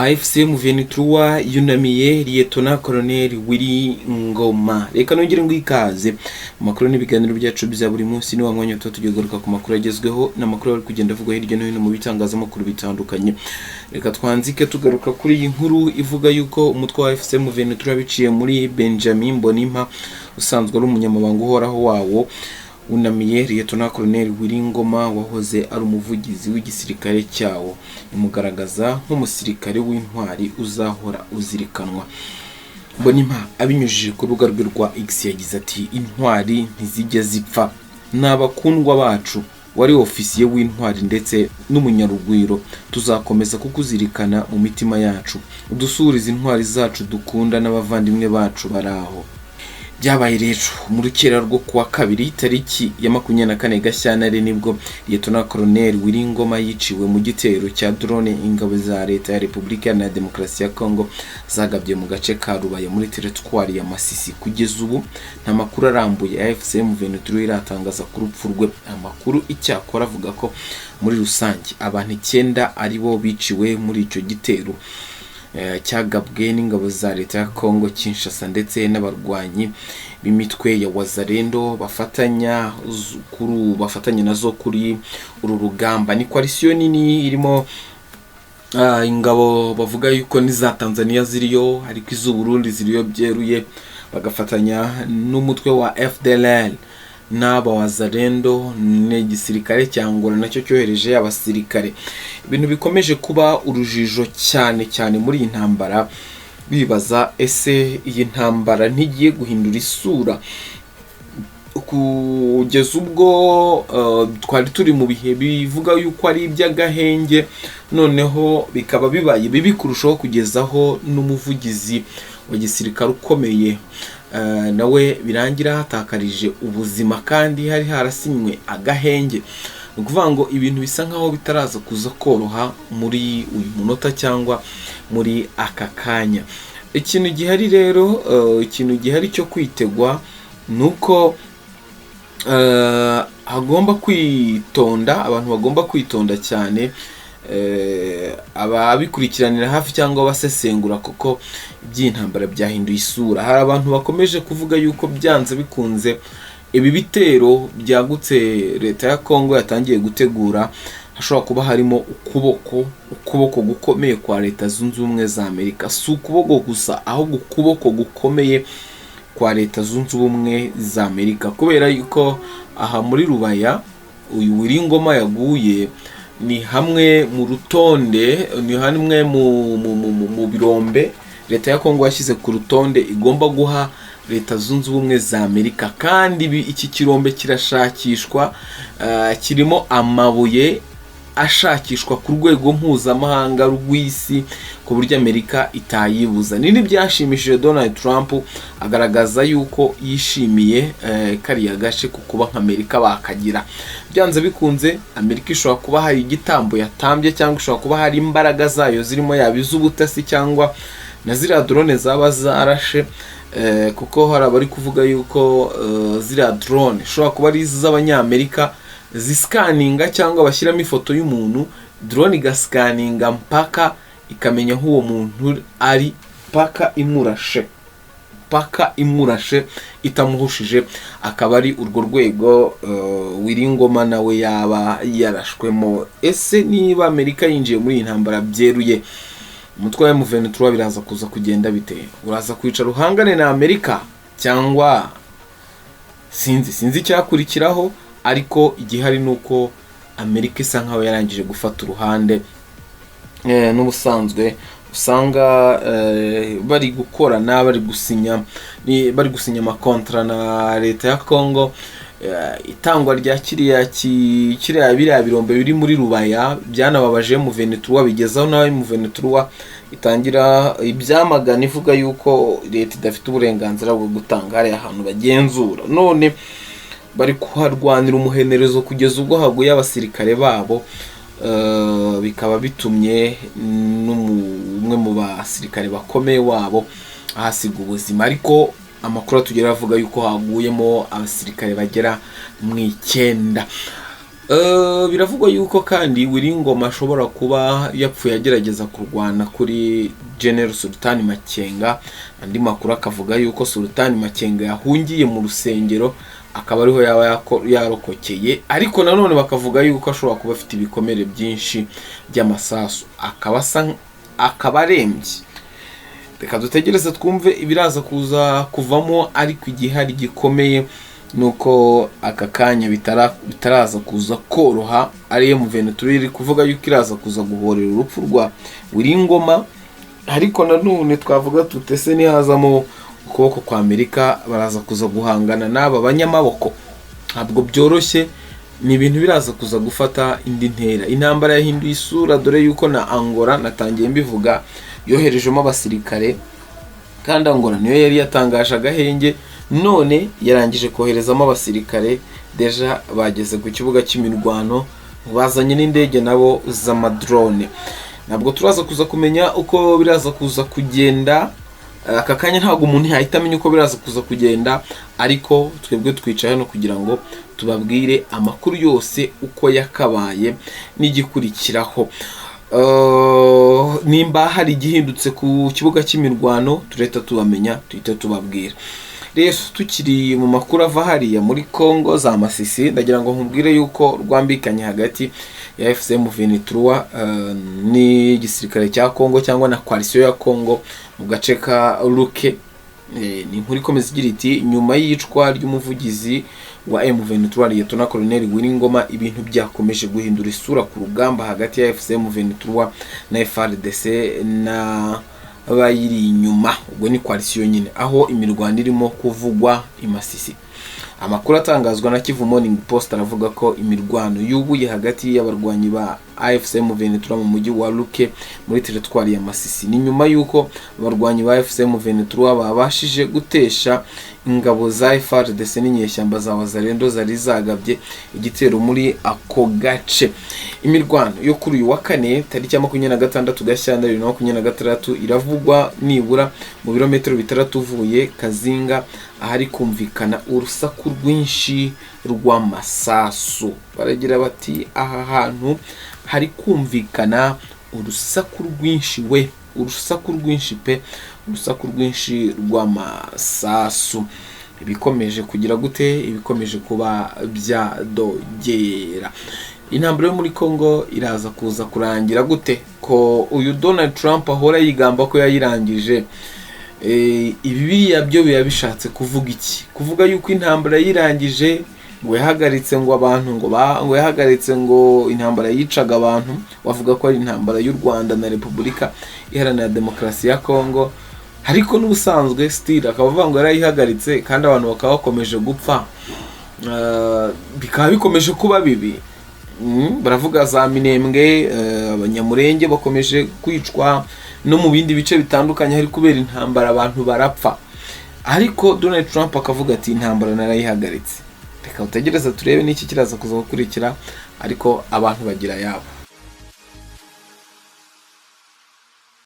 AFC M23 yunamiye Lieutenant Colonel Willy Ngoma. Reka nongere ngo ikaze mu makuru n'ibiganiro byacu bya buri munsi ni wa mwanya tugiye garuka ku makuru agezweho n'amakuru ari kugenda avugwa hirya no hino mu bitangazamakuru bitandukanye. Reka twanzike tugaruka kuri iyi nkuru ivuga yuko umutwe wa AFC M23 biciye muri Benjamin Mbonimpa usanzwe ari umunyamabanga uhoraho wawo unamiye Lieutenant Colonel Willy Ngoma wahoze ari umuvugizi w'igisirikare cyawo, imugaragaza nk'umusirikare w'intwari uzahora uzirikanwa. Mbonimpa abinyujije ku rubuga rwe rwa X yagize ati intwari ntizijya zipfa, n'abakundwa bacu wari ofisiye w'intwari ndetse n'umunyarugwiro, tuzakomeza kukuzirikana mu mitima yacu, udusurize intwari zacu dukunda n'abavandimwe bacu baraho. Byabaye rero mu rukera rwo kuwa kabiri tariki ya 24 Gashyantare nibwo Lieutenant Colonel Willy Ngoma yiciwe mu gitero cya drone ingabo za leta ya Repubulika ya Demokarasi ya Congo zagabye mu gace ka Rubaya muri territoire ya Masisi. Kugeza ubu nta makuru arambuye AFC M23 iratangaza ku rupfu rwe. Amakuru icyakora avuga ko muri rusange abantu 9 ari bo biciwe muri icyo gitero cyagabwe n'ingabo za leta ya Congo Kinshasa ndetse n'abarwanyi b'imitwe ya Wazalendo bafatanya nazo kuri uru rugamba. Ni coalition nini irimo ingabo bavuga yuko ni za Tanzania ziriyo, ariko iz'u Burundi ziriyo byeruye, bagafatanya n'umutwe wa FDLR n'aba Wazalendo n'igisirikare cyangwa nacyo cyohereje abasirikare. Ibintu bikomeje kuba urujijo cyane muri iyi ntambara, bibaza ese iyi ntambara ntigiye guhindura isura kugeza ubwo twari turi mu bihe bivuga yuko ari iby'agahenge, noneho bikaba bibaye bibi kurushaho kugezaho n'umuvugizi wa gisirikare ukomeye nawe birangira hatakarije ubuzima kandi hari harasinywe agahenge. Ukuvuga ngo ibintu bisa nkaho bitaraza kuza koroha muri uyu munota cyangwa muri aka kanya. Ikintu gihari rero, ikintu gihari cyo kwitegwa nuko hagomba kwitonda, abantu bagomba kwitonda cyane, ababikurikiranira hafi cyangwa basesengura kuko iby'intambara byahinduye isura. Hari abantu bakomeje kuvuga yuko byanze bikunze ibi bitero byagutse leta ya Congo yatangiye gutegura hashobora kuba harimo ukuboko gukomeye kwa Leta Zunze Ubumwe za Amerika. Si ukuboko gusa, ahubwo ukuboko gukomeye kwa Leta Zunze Ubumwe za Amerika, kubera yuko aha muri Rubaya uyu Willy Ngoma yaguye ni hamwe mu rutonde, ni hamwe mu birombe leta ya Congo yashyize ku rutonde igomba guha Leta Zunze Ubumwe za Amerika. Kandi iki kirombe kirashakishwa, kirimo amabuye ashakishwa ku rwego mpuzamahanga rw'isi ku buryo Amerika itayibuza. Nini byashimishije Donald Trump agaragaza yuko yishimiye kariya gace kukuba nk'Amerika bakagira. Byanze bikunze Amerika ishobora kuba hari igitambo yatambye, cyangwa ishobora kuba hari imbaraga zayo zirimo yabiza ubutasi cyangwa na ziriya drone zaba zarashe, kuko hari abari kuvuga yuko ziriya drone ishobora kuba ari iz'Abanyamerika zisikaninga cyangwa bashyiramo ifoto y'umuntu, drone igasikaninga mpaka ikamenya aho uwo muntu ari, paka imurashe itamuhushije, akaba ari urwo rwego Willy Ngoma nawe yaba yarashwemo. Ese niba Amerika yinjiye muri iyi ntambara byeruye, umutwe wa M23 biraza kuza kugenda bite? Uraza kwicara uhangane na Amerika cyangwa sinzi icyakurikiraho, ariko igihari nuko Amerika isa nkaho yarangije gufata uruhande. N'ubusanzwe usanga bari gukorana, bari gusinya amakontra na leta ya Congo. Itangwa rya kiriya biriya birombe biri muri Rubaya byanababaje M23, bigezaho nawe M23 itangira ibyamagana ivuga yuko leta idafite uburenganzira bwo gutanga hari ahantu bagenzura. None bari kuharwanira umuhenerezo kugeza ubwo haguye abasirikare babo, bikaba bitumye n'umwe mu basirikare bakomeye wabo ahasiga ubuzima. Ariko amakuru atugera avuga yuko haguyemo abasirikare bagera mu 9. Biravugwa yuko kandi Wiringoma ashobora kuba yapfuye agerageza kurwana kuri General Sultan Makenga. Andi makuru akavuga yuko Sultan Makenga yahungiye mu rusengero akaba ariho yaba yarokokeye, ariko nanone bakavuga yuko ashobora kuba afite ibikomere byinshi by'amasasu akaba arembye. Reka dutegereze twumve ibiraza kuza kuvamo, ariko igihari gikomeye nuko aka kanya bitaraza kuza koroha. Ariyo M23 iri kuvuga yuko iraza kuza guhorera urupfu rwa Wiringoma, ariko nanone twavuga tutese nihazamo ukuboko kwa Amerika baraza kuza guhangana n'aba banyamaboko. Ntabwo byoroshye, ni ibintu biraza kuza gufata indi ntera. Intambara yahinduye isura, dore yuko na Angola natangiye mbivuga yoherejemo abasirikare, kandi Angola niyo yari yatangaje agahenge, none yarangije koherezamo abasirikare. Deja bageze ku kibuga cy'imirwano, bazanye n'indege nabo z'amadrone. Ntabwo turaza kuza kumenya uko biraza kuza kugenda. Aka kanya ntabwo umuntu yahita amenya uko biraza kuza kugenda, ariko twebwe twicaye hano kugira ngo tubabwire amakuru yose uko yakabaye n'igikurikiraho. Nimba hari igihindutse ku kibuga cy'imirwano tureta tubamenya, tuhita tubabwira. Rero tukiri mu makuru ava hariya muri Congo za Masisi, ndagira ngo nkubwire yuko rwambikanye hagati ya FCM23 n'igisirikare cya Congo cyangwa na coalition ya Congo mu gace ka Luke. Ni inkuru ikomeza igira iti nyuma y'icwa ry'umuvugizi wa M23 Liyetona Colonel Wiringoma, ibintu byakomeje guhindura isura ku rugamba hagati ya FCM23 na FARDC na bayiri inyuma. Ubwo ni coalition nyine, aho imirwano irimo kuvugwa i Masisi. Amakuru atangazwa na Kivu Morning Post aravuga ko imirwano yubuye hagati y'abarwanyi ba AFC/M23 mu mujyi wa Luke muri teritwari ya Masisi. Ni nyuma yuko abarwanyi ba AFC/M23 babashije gutesha ingabo za FARDC n'inyeshyamba za Wazalendo zari zagabye igitero muri ako gace. Imirwano yo kuri uyu wa kane tariki ya 26 Gashyantare 2026 iravugwa nibura mu birometero 6 uvuye Kazinga, ahari kumvikana urusaku rwinshi rw'amasasu. Baragira bati aha hantu hari kumvikana urusaku rwinshi urusaku rwinshi pe, urusaku rwinshi rw'amasasu. Ibikomeje kugira gute? Ibikomeje kuba byadogera. Intambara yo muri Congo iraza kuza kurangira gute? Ko uyu Donald Trump ahora yigamba ko yayirangije. Ibibiya byo biya bishatse kuvuga iki? Kuvuga yuko intambara yirangije, ngo yahagaritse ngo abantu ngo yahagaritse ngo intambara yicaga abantu. Wavuga ko ari intambara y'u Rwanda na Repubulika Iharanira Demokarasi ya Congo, ariko n'ubusanzwe still akavuga ngo yarayihagaritse kandi abantu bakaba bakomeje gupfa. Bikaba bikomeje kuba bibi. Baravuga za Minembwe, abanyamurenge bakomeje kwicwa, no mu bindi bice bitandukanye hari kubera intambara abantu barapfa. Ariko Donald Trump akavuga ati intambara narayihagaritse. Reka utegereza turebe n'iki kiraza kuza gukurikira, ariko abantu bagira yabo.